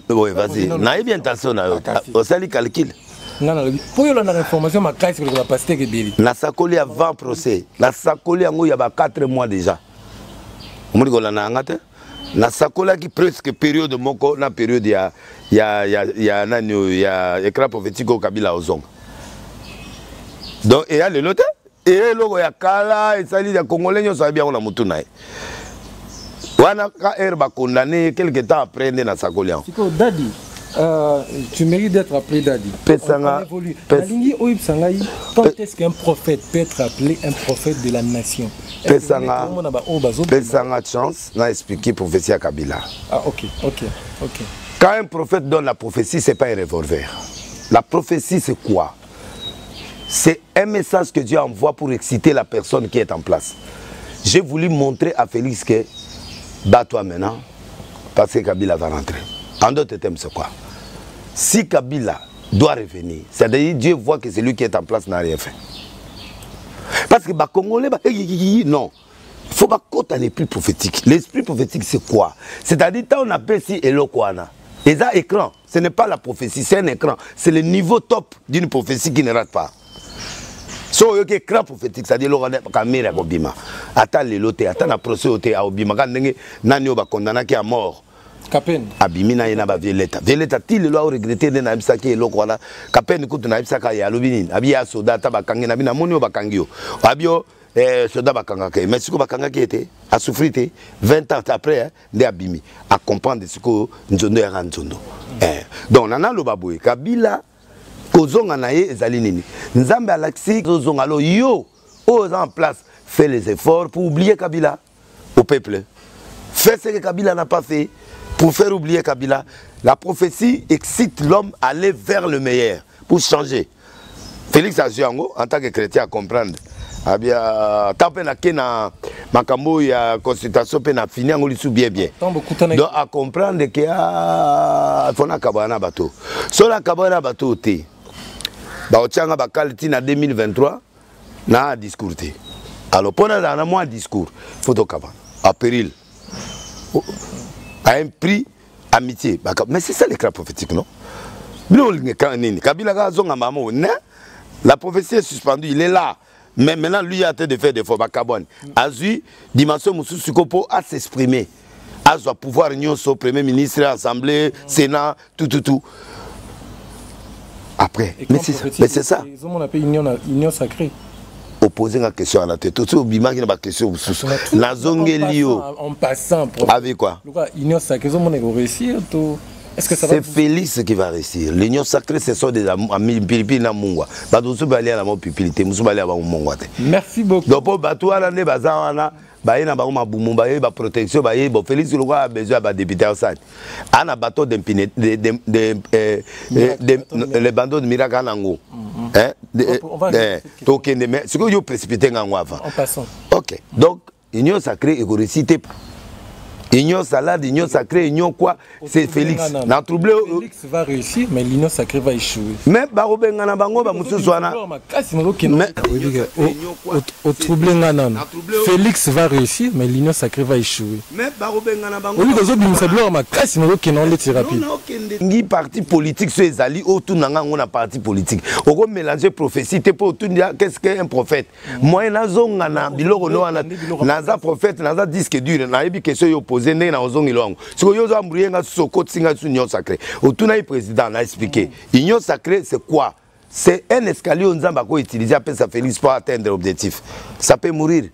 Oui, vas-y. Na bien attention na yo. Au sali calcul. Non, pour y avoir l'information, ma caisse que la pastèque est belle. La sakoli avant procès. La sakoli en il y a 4 mois déjà. On me dit qu'on a engagé. La sakoli qui presque période de moko, na période il y a écran prophétique au Kabila Ozong. Donc il y a le notaire. Et logo ya kala, et ça dit les Congolais nous savent bien on a moutouna. Wana ka herba condamné quelque temps après na sakoli. Siko Dadi. Tu mérites d'être appelé Dadi. Quand est-ce qu'un prophète peut être appelé un prophète de la nation? Pesanga chance, n'a expliqué prophétie à Kabila. Ah ok. Quand un prophète donne la prophétie, c'est pas un revolver. La prophétie c'est quoi? C'est un message que Dieu envoie pour exciter la personne qui est en place. J'ai voulu montrer à Félix que bats-toi maintenant parce que Kabila va rentrer. En d'autres termes, c'est quoi? Si Kabila doit revenir, c'est-à-dire Dieu voit que celui qui est en place n'a rien fait. Parce que les Congolais, non. Il faut pas qu'on ait plus prophétique. L'esprit prophétique, c'est quoi? C'est-à-dire, quand on appelle si Elokwana, et ça, écran, ce n'est pas la prophétie, c'est un écran. C'est le niveau top d'une prophétie qui ne rate pas. So yo ke écran prophétique, c'est-à-dire le caméra Obima. Attends les lotés, attends la procès à Obima. Quand nani ba condamné qui à mort. Kapen. Abimina ina ba violeta. Violeta ti le loi regretter na bisaki eloko wana. Kapen kutu na bisaka ya lobini. Abia soda ta bakangi na bina monio bakangio. Abio soda bakanga ke. Mais siko bakanga ki était a souffrir 20 ans après de abimi à comprendre siko nzondo ya nzondo. Donc nana lo baboué Kabila kozonga na ye ezali nini. Nzambe alaxi kozonga lo yo aux en place fait les efforts pour oublier Kabila au peuple. Fait ce que Kabila n'a pas fait. Pour faire oublier Kabila, la prophétie excite l'homme à aller vers le meilleur, pour changer. Félix Azuango, en tant que chrétien, à comprendre. Tant que na makambo ya consultation pe na fini ngoli sou bien. Donc à comprendre que faut na kabana bateau. Sur la kabana bateau té. Ba otianga bakalti na 2023 na discours té. Alors pendant un mois discours, photo kabana à péril. À un prix amitié. Mais c'est ça l'écran prophétique, non? La prophétie est suspendue, il est là. Mais maintenant, lui, il a été de faire des faux. Azui, dimension Moussousikopo, à s'exprimer. À pouvoir union au Premier ministre, Assemblée, Sénat, tout. Après, mais c'est ça. On appelle union sacrée. Opposer la question à la tête. Tout bima qui n'a pas question. La zone Lio. En passant. Avec quoi? L'union sacrée, réussir. Est-ce que ça va? C'est Félix qui va réussir. L'union sacrée, c'est ça des amis Pilipi na Mungwa. Badousu bali à la mort pipilité. Moussou bali à la Mungwa. Merci beaucoup. Donc pour Batou à l'année bazana. Baye na bango mabumu baye ba protection baye bon Félix le roi a besoin ba député au sein ana bateau d'impunité les bandeaux de miracle nango token mais ce que yo précipité ngango avant en passant. OK donc union sacrée et récité union salade, union sacrée, union quoi? C'est Félix. Félix va réussir, mais l'union sacrée va échouer. Mais Barobengana Bango, Félix va réussir, mais l'union sacrée va échouer. Mais Barobengana Bango. Ni parti politique, c'est Zali, autour d'un parti politique. On va mélanger prophétie, qu'est-ce qu'un prophète? Moi, Nazongana, Biloro, Naza prophète, Naza disque dur, Naïbi, que ce opposé, na ozongi longo. Si vous avez embrouillé, soko tsinga su union sacrée. Autour d'un président a expliqué. Union sacrée, c'est quoi? c'est un escalier on zamba ko utiliser après ça Félix pour atteindre l'objectif. Ça peut mourir.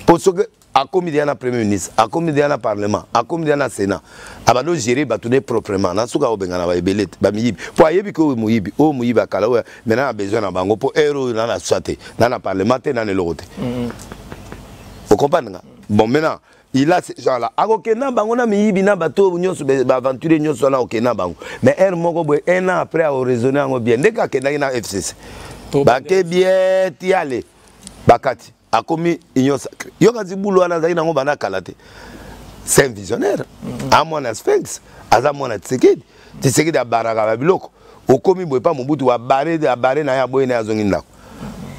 Pour ce que à comme il premier ministre, à comme il y a parlement, à comme il y a sénat, abado gérer batouner proprement. Na suka obengana ba ebelete ba miyibi. Pour ayebi ko muyibi, o muyiba kala maintenant a besoin na bango pour héros na la soité, na parlement te na le lote. Vous comprenez? Bon maintenant il a ces gens là akokena bango na miyibi na bato nyonso ba aventurer nyonso na okena bango mais er moko boy un an après a raisonner ngo bien ndeka kenda na FCC ba ke bien ti aller bakati akomi union sacrée yoka zibulu ana zaina ngo bana kalate c'est un visionnaire a mona Sphinx aza mona Tshisekedi abaraka ba biloko okomi boy pa Mobutu wa baré na ya boy na azongi ndako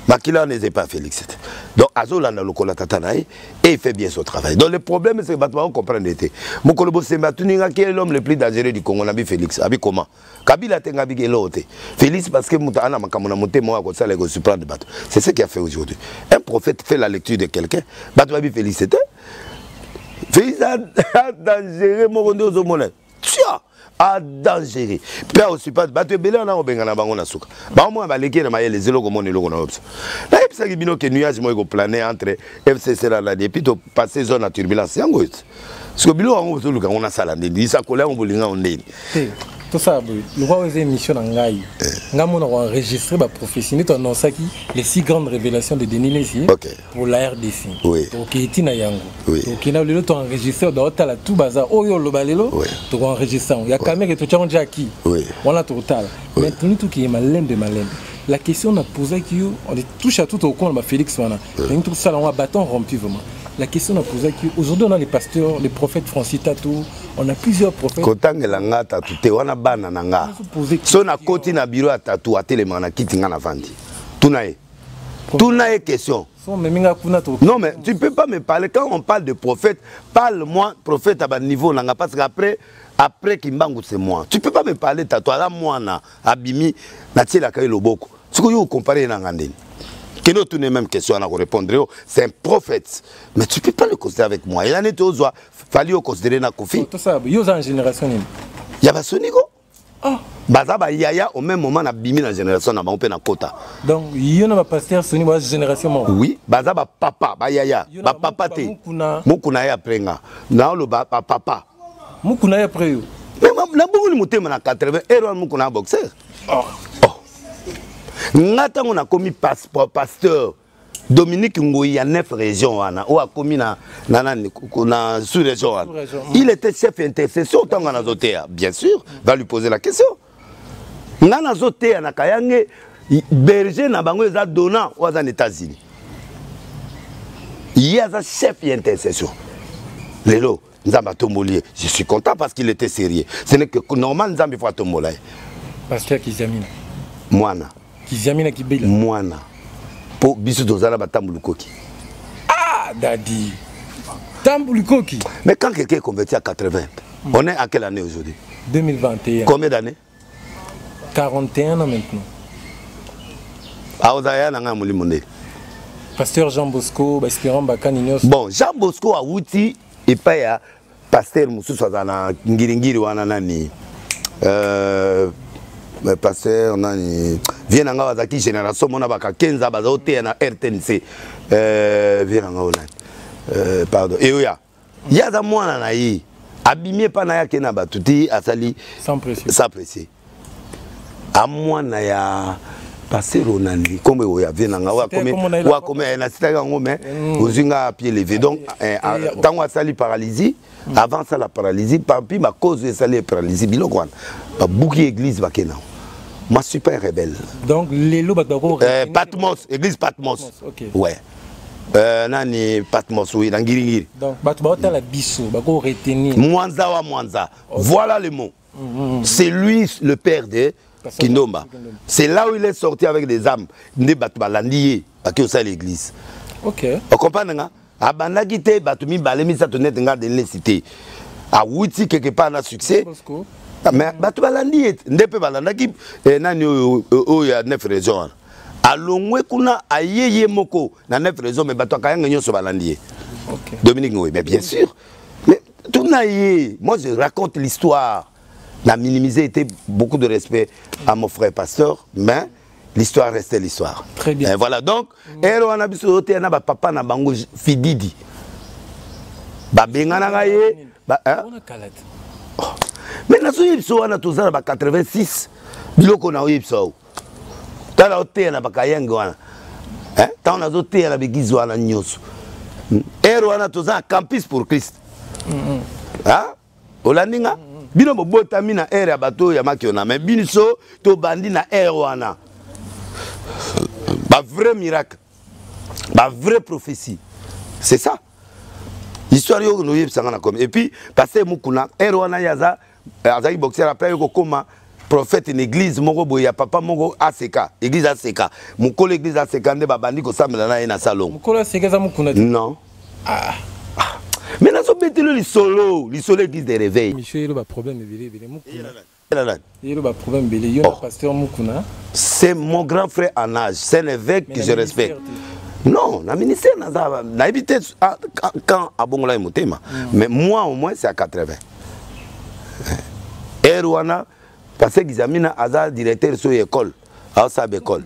Makila n'est pas Félix. Donc, Azola n'a le tatana et il fait bien son travail. Donc, le problème, c'est que vous comprenez. Mokolobo Sembatouninga, qui est l'homme le plus dangereux du Congo, Nabi Félix. Abi comment Kabila Tengabi Gelote. Félix, parce que Moutana Makamona Moté, moi, comme ça, les gars, suppriment de bateau. C'est ce qu'il a fait aujourd'hui. Un prophète fait la lecture de quelqu'un. Bateau Abi Félix, c'était. Félix a dangereux, Morondo Zomone. Tiens! A dangereux. Père aussi pas battre belé on a obengana bango na suka. Ba mo ba leki na mayele zelo ko moni loko na opso. Na epsa ki bino ke nuage mo ko planer entre FCC la depuis to passer zone à turbulence yango. Parce que bilo on zo luka on a sala ndi sa kola on bolinga on ndeni. Tout ça le roi aux émissions en ngai. Ngamo na enregistrer ba professionnel ton non ça qui les 6 grandes révélations de Denis Lessier pour la RDC. Oui. OK Tina Yango. Oui. OK na le to enregistrer dans la tout bazar oyo lo balelo to enregistrer. Il y a caméra to challenge qui. Oui. On a total. Mais tout qui est malin de malin. La question on a posé qui on est touche à tout au coin de Félix Wana. Donc tout ça on a bâton rompu vraiment. La question on a posé qui aujourd'hui on a les pasteurs, les prophètes Francis Tatou, on a plusieurs prophètes. Kotangela nga Tatou te wana bana nanga. So na koti na bureau à Tatou à télé na kitinga na vandi. Tunae question. Non mais tu peux pas me parler quand on parle de prophète, parle-moi prophète à bas niveau nanga parce qu'après Kimbangu c'est moi. Tu peux pas me parler Tatou à moi na abimi na tiela kai loboko. Ce que vous comparez nanga ndeni. Que nous tournons même question à répondre, c'est un prophète. Mais tu ne peux pas le considérer avec moi. Il en est aux oies. Il fallait le considérer dans Kofi. Tout ça, il y a une génération. Il y a un Sonigo. Bazaba Yaya, au même moment, on a bimé dans la génération, on a un quota. Donc, il y a un pasteur Sonigo, une génération. Oui, Bazaba papa, Yaya, papa te. Mukuna ya après nga. Na le papa. Mukuna ya après. Mais la boule monté en 80, et Mukuna boxeur. Ngata on a commis pasteur Dominique Ngoyi à 9 régions ou a commis na sous-région. Il était chef intercession tant qu'on a zoté, bien sûr, va lui poser la question. Ngana zoté na kayange berger na bango eza donnant aux États-Unis. Il y a un chef intercession. Lelo Nzamba Tombolier, je suis content parce qu'il était sérieux. Ce n'est que normal Nzamba faut Tombolay. Pasteur Kizamina. Moana. Kizamina Kibela. Moana. Pour bisu dozala batambulukoki. Ah, Dadi. Tambulukoki. Mais quand quelqu'un est converti à 80, on est à quelle année aujourd'hui? 2021. Combien d'années? 41 ans maintenant. Ah, Ozaya nanga mulimonde. Pasteur Jean Bosco, Espérant Bakanignos. Bon, Jean Bosco a outi et pas ya pasteur Moussou Sazana Ngiringiri wana nani. Pasteur nani vient nga wazaki génération mona baka 15 bazote na RTNC vient nga ona pardon et oya ya za mwana na yi abimie pa na yake na batuti asali sans préciser a mwana ya pasteur onani comme oya vient nga wa comme na sitaka ngome ozinga à pied levé donc tango asali paralysie avant ça la paralysie pampi ma cause de sali paralysie biloko wana ba bouki église bakena. Ma super rebelle. Donc, les loups, Patmos, église Patmos. Okay. Ouais. Nani Patmos, oui, dans Giringiri. Donc, Batmos, la bisso, Bako retenir. Mwanza wa Mwanza. Okay. Voilà le mot. C'est lui le père de Kindomba. C'est là où il est sorti avec des âmes. Ne Batbalandier, Baki aussi à l'église. Ok. Vous comprenez, hein? Abanda Gite, Batumi Balemi, ça tenait de les citer. À Wouti, quelque part, on a succès. Mais batu balandi ndepe balanda ki nani o ya 9 régions alongwe kuna ayeye moko na 9 régions mais batu akayanga nyoso balandi. OK. Dominique Ngoyi, mais bien sûr. Mais tout naïe, moi je raconte l'histoire. La minimiser était beaucoup de respect à mon frère pasteur, mais l'histoire reste l'histoire. Très bien. Et voilà, donc, on a vu sur le papa na bango Fididi. Babengana ye. Mais na so yipso wana tozana ba 86 biloko na yipso. Tala hotel na bakayenge wana. Tant na zo te na bigizo wana nyoso. Wana tozana campus pour Christ. Olandinga bino bobotami na ya bato ya makiona mais biniso to bandi na wana. Ba vrai miracle. Ba vraie prophétie. C'est ça. Histoire yo no yebsanga na comme et puis passer mukuna wana yaza azaki boxer après ko koma prophète une église moko boya papa moko ACK église ACK mukolo église ACK nde babandi ko samela na na salon mukolo ACK za mukuna non mais na so betelo lisolo église de réveil monsieur il a problème belé mukuna il a problème belé yo pasteur mukuna c'est mon grand frère en âge c'est un évêque que je respecte. Non, la ministère n'a évité quand à Bongola et Motema. Mais moi au moins c'est à 80. Et Rwanda, parce que Gizamina a directeur sur l'école, à sa école.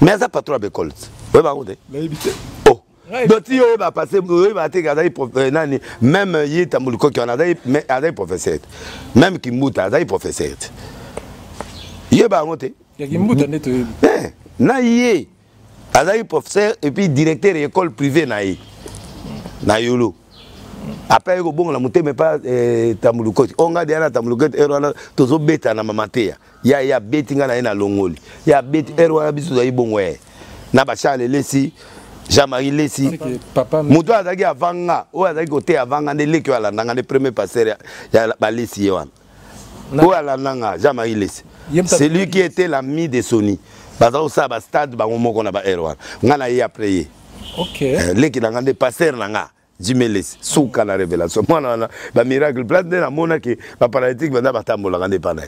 Mais ça pas trop d'école. Oui, bah oh. Donc il va passer, il va être même il Tamuluko qui en a des professeurs, même Kimbuta a des professeurs. Il va monter. Naïe, Azaï professeur et puis directeur de l'école privée naïe. Naïolo. Après, il bon la montée, mais pas Tamuluko. On a dit à Tamuluko, Erwana, tous au bêta na mamatea. Il y a bêtinga na longoli. Il y a bête Erwana bisu zaï bon ouais. Nabacha le lesi, Jean-Marie lesi. Papa. Moutou Azagi avanga, ou Azagi côté avanga, ne leki à la nanga, le premier passeur, il y a la lesi yoan. Ou à la nanga, Jean-Marie lesi. C'est lui qui était l'ami de Sony. Parce que ça, le stade, on a Erwan. On a eu après. Ok. Les qui ont passé, Jiméles, Souka la révélation. Moi, on a miracle. Plein de gens qui ont paralytique, on a batambo la grande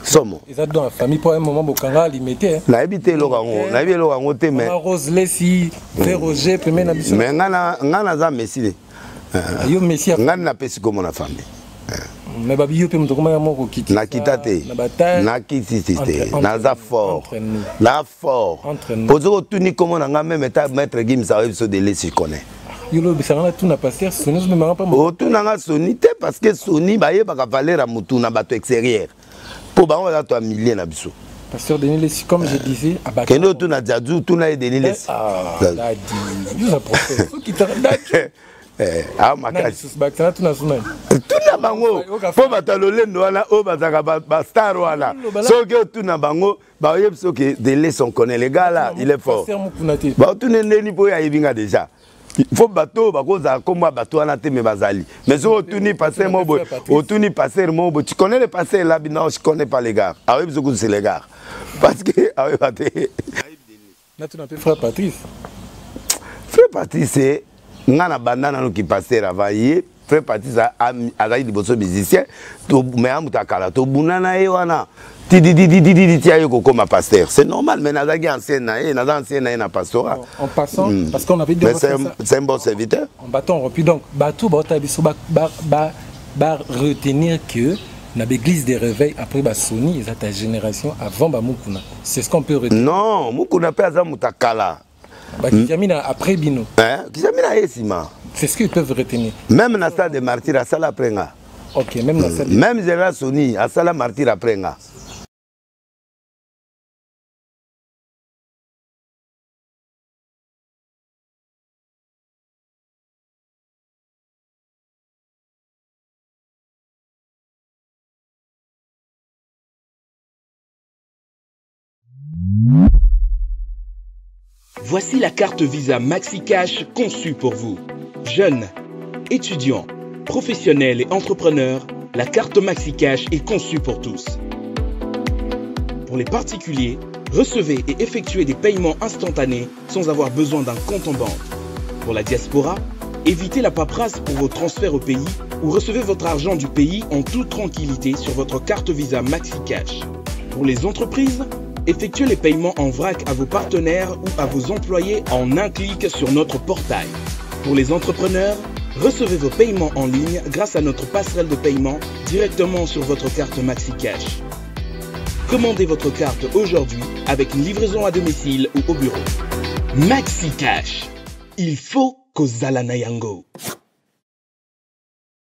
Somo. Ils ont dans la famille pour un moment, Bokanga limité. On a habité l'Orango. On a habité l'Orango. Mais Rose Lessi, Frère Roger, premier Nabisson. Mais on a un Messi. On a un Pessi comme la famille. Mais babi yo pe mutokoma ya moko kiti na kitate na kitite na za fort la fort pozo tuni comment nga même état maître Gim ça arrive sur de laisser connaît yo lo bisanga tout na pasteur Sony me mara pas o tout na Sony te parce que Sony ba ye ba ka valeur à mutu na bato extérieur pour ba on va to millier na biso pasteur Denis Lessi comme je disais à Keno tout na Djadou tout na Denis Lessi là dit yo ça prophète qui t'a ah makasi bakana tuna sunani tuna bango po batalolendo wana o bazaka ba star wana soki tuna bango ba yebso que de laisser connaît les gars là il est fort ba tuna ndeni po ya yebinga déjà il faut bateau ba koza komba bateau wana te me bazali mais so tuni passer mobo o tuni passer mobo tu connais les passeurs là non je connais pas les gars ah yebso que c'est les gars parce que ah baté na tuna pe frère Patrice c'est ngana bandana no ki passer avant hier fait partie ça azali liboso musicien to mais amutakala to bunana e wana ti ayoko comme pasteur c'est normal mais nazaki ancien na pasteur en passant parce qu'on avait dit c'est un bon serviteur en bâton rompu donc batou batabiso ba retenir que dans l'église des réveils après Sony et ta génération avant ba Mukuna c'est ce qu'on peut retenir non Mukuna pe azamutakala Kizamina après Bino. Kizamina Esima. C'est ce qu'ils peuvent retenir. Même dans stade de martyr à Sala Prenga. Ok, même dans stade. Même Général Sony à Sala martyr à Prenga. Voici la carte Visa MaxiCash conçue pour vous. Jeunes, étudiants, professionnels et entrepreneurs, la carte MaxiCash est conçue pour tous. Pour les particuliers, recevez et effectuez des paiements instantanés sans avoir besoin d'un compte en banque. Pour la diaspora, évitez la paperasse pour vos transferts au pays ou recevez votre argent du pays en toute tranquillité sur votre carte Visa MaxiCash. Pour les entreprises, effectuez les paiements en vrac à vos partenaires ou à vos employés en un clic sur notre portail. Pour les entrepreneurs, recevez vos paiements en ligne grâce à notre passerelle de paiement directement sur votre carte MaxiCash. Commandez votre carte aujourd'hui avec une livraison à domicile ou au bureau. Maxi Cash. Il faut qu'Ozala na yango.